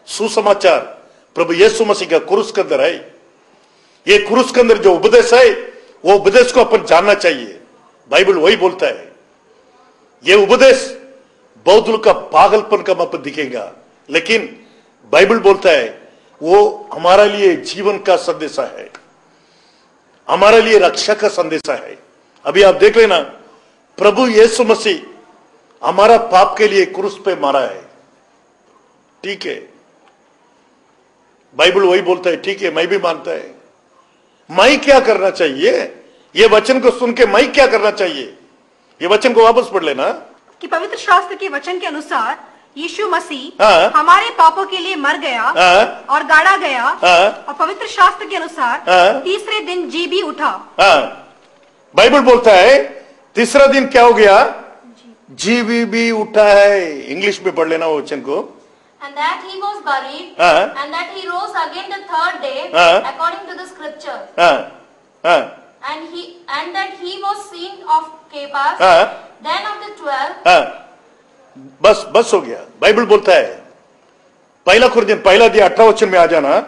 सुसमाचार प्रभु यीशु मसीह का क्रूस के अंदर है। ये क्रूस के अंदर जो उपदेश है वो उपदेश को अपन जानना चाहिए। बाइबल वही बोलता है। ये उपदेश बौद्धों का पागलपन का मत दिखेगा, लेकिन बाइबल बोलता है वो हमारा लिए जीवन का संदेशा है, हमारे लिए रक्षा का संदेशा है। अभी आप देख लेना, प्रभु यीशु मसीह हमारा पाप के लिए क्रूस पे मारा है, ठीक है। बाइबल वही बोलता है, ठीक है, मैं भी मानता है। मैं क्या करना चाहिए? ये वचन को सुन के मैं क्या करना चाहिए? ये वचन को वापस पढ़ लेना कि पवित्र शास्त्र के वचन के अनुसार यीशु मसीह हमारे पापों के लिए मर गया और गाड़ा गया और पवित्र शास्त्र के अनुसार तीसरे दिन जी भी उठा। बाइबल बोलता है तीसरा दिन क्या हो गया? जी भी उठा है। इंग्लिश में पढ़ लेना वो वचन को। And that he was buried, and that he rose again the third day, according to the scripture. And that he was seen of Cephas, then of the 12. बस हो गया। बाइबल बोलता है पहला कुरिन्थियन पहला अध्याय 18 वचन में आ जाना,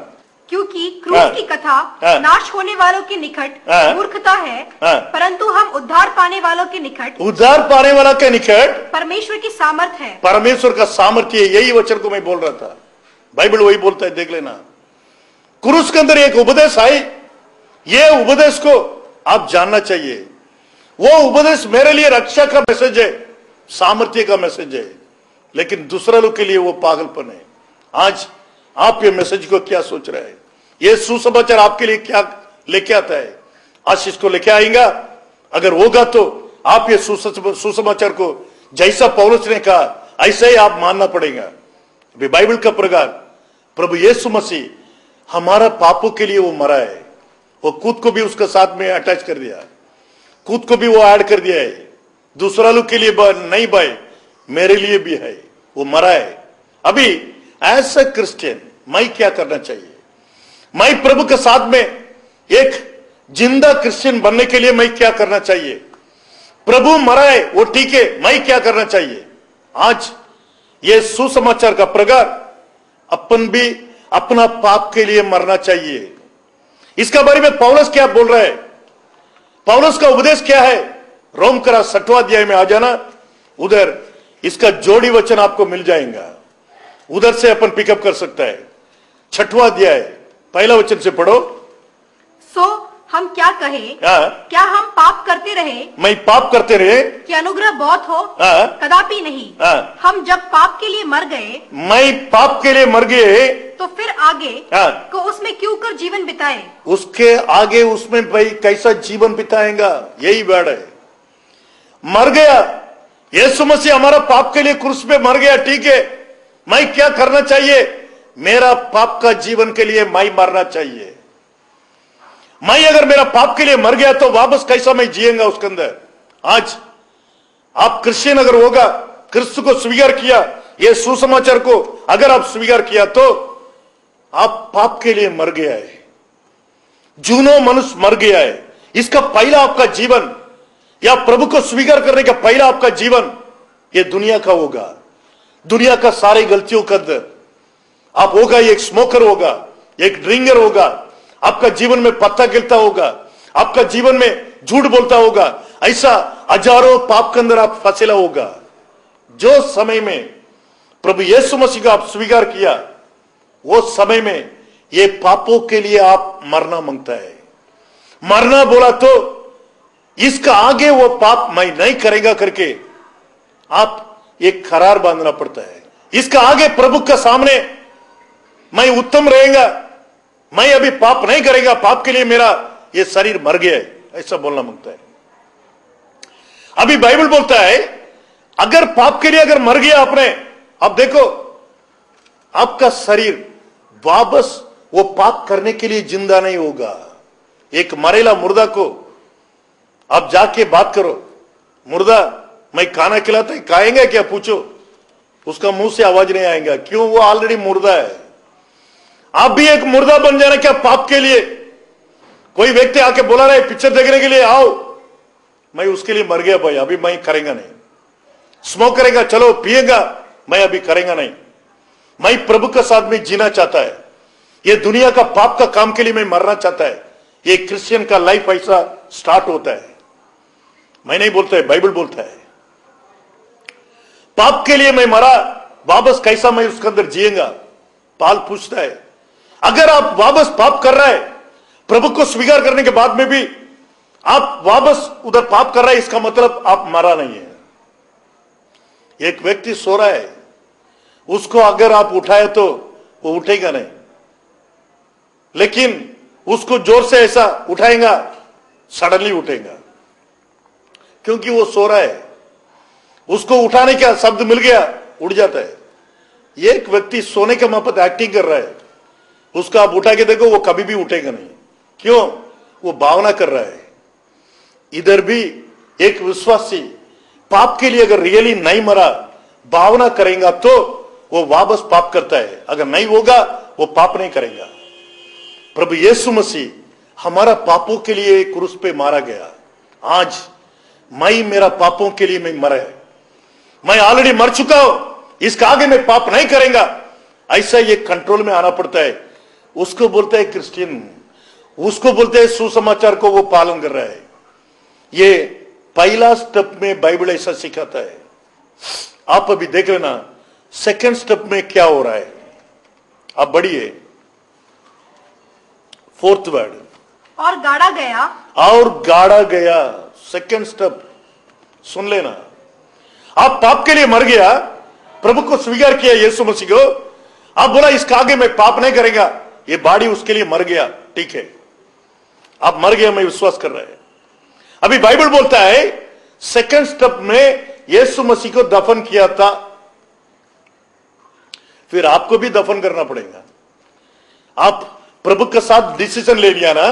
क्योंकि क्रूस की कथा नाश होने वालों के निकट मूर्खता है, परंतु हम उद्धार पाने वालों के निकट परमेश्वर की सामर्थ है। परमेश्वर का सामर्थ्य है। यही वचन को मैं बोल रहा था। बाइबल वही बोलता है, देख लेना। क्रूस के अंदर एक उपदेश है, ये उपदेश को आप जानना चाहिए। वो उपदेश मेरे लिए रक्षा का मैसेज है, सामर्थ्य का मैसेज है, लेकिन दूसरा लोग के लिए वो पागलपन है। आज आप ये मैसेज को क्या सोच रहे हैं? ये सुसमाचार आपके लिए क्या लेके आता है? आशीष को लेके आएगा? अगर होगा तो आप ये सुसमाचार को जैसा पौलुस ने कहा ऐसे ही आप मानना पड़ेगा। अभी बाइबल का प्रकार प्रभु यीशु मसीह हमारा पापों के लिए वो मरा है। वो खुद को भी उसके साथ में अटैच कर दिया, खुद को भी वो ऐड कर दिया है। दूसरा लोग के लिए नहीं भाई, मेरे लिए भी है, वो मरा है। अभी एज ए क्रिश्चियन मैं क्या करना चाहिए? मैं प्रभु के साथ में एक जिंदा क्रिश्चियन बनने के लिए मैं क्या करना चाहिए? प्रभु मरा है वो ठीक है, मैं क्या करना चाहिए? आज ये सुसमाचार का प्रकार अपन भी अपना पाप के लिए मरना चाहिए। इसका बारे में पौलुस क्या बोल रहा है? पौलुस का उपदेश क्या है? रोम का 6वां अध्याय में आ जाना, उधर इसका जोड़ी वचन आपको मिल जाएगा, उधर से अपन पिकअप कर सकता है। 6वां अध्याय पहला वचन से पढ़ो। सो हम क्या कहें? क्या हम पाप करते रहे? मैं पाप करते रहे कि अनुग्रह बहुत हो? कदापि नहीं। हम जब पाप के लिए मर गए, मैं पाप के लिए मर गए, तो फिर आगे को उसमें क्यों कर जीवन बिताए? उसके आगे उसमें भाई कैसा जीवन बिताएगा? यही वर्ड है, मर गया। यीशु मसीह हमारा पाप के लिए क्रूस पे मर गया, ठीक है। मैं क्या करना चाहिए? मेरा पाप का जीवन के लिए मैं मरना चाहिए। मैं अगर मेरा पाप के लिए मर गया तो वापस कैसा मैं जिएगा उसके अंदर? आज आप क्रिश्चियन अगर होगा, क्रिस्त को स्वीकार किया, ये सुसमाचार को अगर आप स्वीकार किया तो आप पाप के लिए मर गया है, जूनो मनुष्य मर गया है। इसका पहला आपका जीवन या प्रभु को स्वीकार करने का पहला आपका जीवन ये दुनिया का होगा, दुनिया का सारी गलतियों का अंदर आप होगा। एक स्मोकर होगा, एक ड्रिंकर होगा, आपका जीवन में पत्ता गिरता होगा, आपका जीवन में झूठ बोलता होगा, ऐसा हजारों पाप के अंदर आप फंसेला होगा। जो समय में प्रभु यीशु मसीह को आप स्वीकार किया, वो समय में ये पापों के लिए आप मरना मांगता है। मरना बोला तो इसका आगे वो पाप मैं नहीं करेगा करके आप एक करार बांधना पड़ता है। इसका आगे प्रभु के सामने मैं उत्तम रहेगा, मैं अभी पाप नहीं करेगा, पाप के लिए मेरा ये शरीर मर गया है, ऐसा बोलना मांगता है। अभी बाइबल बोलता है अगर पाप के लिए अगर मर गया आपने, अब देखो आपका शरीर वापस वो पाप करने के लिए जिंदा नहीं होगा। एक मरेला मुर्दा को आप जाके बात करो, मुर्दा मैं खाना खिलाता है, खाएंगे क्या पूछो, उसका मुंह से आवाज नहीं आएगा। क्यों? वो ऑलरेडी मुर्दा है। आप भी एक मुर्दा बन जाना क्या पाप के लिए? कोई व्यक्ति आके बोला रहे पिक्चर देखने के लिए आओ, मैं उसके लिए मर गया भाई, अभी मैं करेंगे नहीं। स्मोक करेगा, चलो पिएगा, मैं अभी करेंगे नहीं। मैं प्रभु के साथ में जीना चाहता है, ये दुनिया का पाप का काम के लिए मैं मरना चाहता है, ये क्रिश्चियन का लाइफ ऐसा स्टार्ट होता है। मैं नहीं बोलता है, बाइबल बोलता है। पाप के लिए मैं मरा, वापस कैसा मैं उसके अंदर जिएगा? पाल पूछता है। अगर आप वापस पाप कर रहा है, प्रभु को स्वीकार करने के बाद में भी आप वापस उधर पाप कर रहा है, इसका मतलब आप मरा नहीं है। एक व्यक्ति सो रहा है, उसको अगर आप उठाए तो वो उठेगा नहीं, लेकिन उसको जोर से ऐसा उठाएगा, सडनली उठेगा, क्योंकि वो सो रहा है। उसको उठाने का शब्द मिल गया, उठ जाता है। एक व्यक्ति सोने के मापत एक्टिंग कर रहा है, उसको आप उठा के देखो, वो कभी भी उठेगा नहीं। क्यों? वो भावना कर रहा है। इधर भी एक विश्वासी पाप के लिए अगर रियली नहीं मरा, भावना करेगा तो वो वापस पाप करता है। अगर नहीं होगा, वो पाप नहीं करेगा। प्रभु यीशु मसीह हमारा पापों के लिए क्रूस पे मारा गया। आज मैं मेरा पापों के लिए मैं मरा है, मैं ऑलरेडी मर चुका हूं, इसका आगे मैं पाप नहीं करेगा, ऐसा ये कंट्रोल में आना पड़ता है। उसको बोलते हैं क्रिश्चियन, उसको बोलते हैं सुसमाचार को वो पालन कर रहा है। ये पहला स्टेप में बाइबल ऐसा सिखाता है। आप अभी देख लेना सेकंड स्टेप में क्या हो रहा है। आप बढ़िए, फोर्थ वर्ड, और गाड़ा गया। और गाड़ा गया, सेकंड स्टेप सुन लेना। आप पाप के लिए मर गया, प्रभु को स्वीकार किया यीशु मसीह को, आप बोला इसका आगे मैं पाप नहीं करेगा, ये बॉडी उसके लिए मर गया, ठीक है, आप मर गया, मैं विश्वास कर रहा है। अभी बाइबल बोलता है सेकंड स्टेप में यीशु मसीह को दफन किया था, फिर आपको भी दफन करना पड़ेगा। आप प्रभु के साथ डिसीजन ले लिया ना,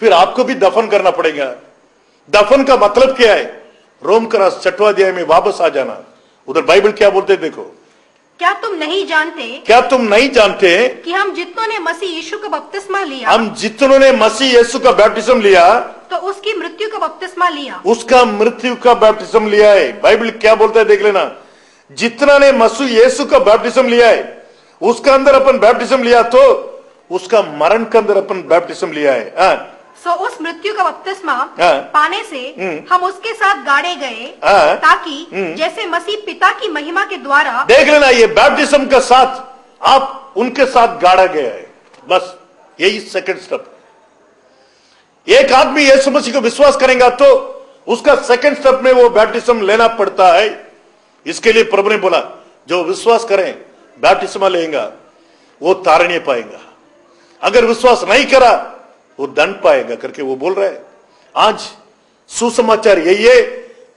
फिर आपको भी दफन करना पड़ेगा। दफन का मतलब क्या है? रोम का 6वां अध्याय में वापस आ जाना, उधर बाइबल क्या बोलते देखो। क्या तुम नहीं जानते कि हम जितनों ने मसीह यीशु का बपतिस्मा लिया, हम जितनों ने मसीह यीशु का बैप्टिज्म लिया, तो उसकी मृत्यु का बपतिस्मा लिया, उसका मृत्यु का बैप्टिज्म लिया है। बाइबल क्या बोलता है देख लेना। जितना ने मसीह यीशु का बैप्टिज्म लिया है, उसका अंदर अपन बैप्टिज्म लिया, तो उसका मरण के अंदर अपन बैप्टिज्म लिया है। सो उस मृत्यु का बपतिस्मा पाने से हम उसके साथ गाड़े गए, ताकि जैसे मसीह पिता की महिमा के द्वारा, देख लेना, ये बैप्टिज्म के साथ आप उनके साथ गाड़ा गया है। बस यही सेकंड स्टेप। एक आदमी यीशु मसीह को विश्वास करेगा तो उसका सेकंड स्टेप में वो बैप्टिज्म लेना पड़ता है। इसके लिए प्रभु ने बोला जो विश्वास करें बैप्टिज्म लेगा वो तारने पाएगा, अगर विश्वास नहीं करा वो दंड पाएगा करके वो बोल रहा है। आज सुसमाचार यही है,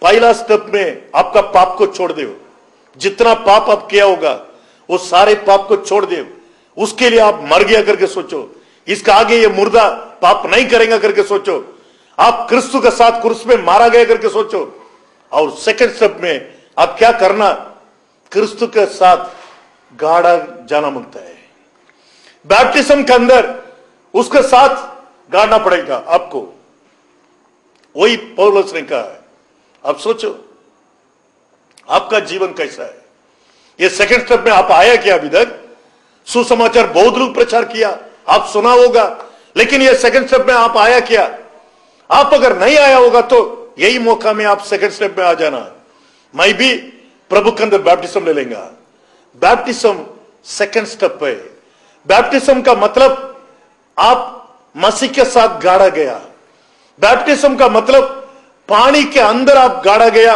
पहला स्टेप में आपका पाप को छोड़ दो। जितना पाप आप किया होगा वो सारे पाप को छोड़ दो। उसके लिए आप मर गया करके सोचो, इसका आगे ये मुर्दा पाप नहीं करेगा करके सोचो। आप क्रिस्तु के साथ क्रूस में मारा गया करके सोचो। और सेकंड स्टेप में आप क्या करना, क्रिस्तु के साथ गाड़ा जाना मांगता है। बैप्टिज्म के अंदर उसके साथ गाड़ना पड़ेगा आपको। वही पौलुस ने कहा है। अब सोचो आपका जीवन कैसा है। ये सेकंड स्टेप में आप आया क्या? अभी तक सुसमाचार बहुत लोग प्रचार किया, आप सुना होगा, लेकिन ये सेकंड स्टेप में आप आया क्या? आप अगर नहीं आया होगा तो यही मौका में आप सेकंड स्टेप में आ जाना। मैं भी प्रभु के अंदर बैप्टिज्म ले लेगा। बैप्टिज्म सेकंड स्टेप है। बैप्टिज्म का मतलब आप मसीह के साथ गाड़ा गया। बैप्टिज्म का मतलब पानी के अंदर आप गाड़ा गया,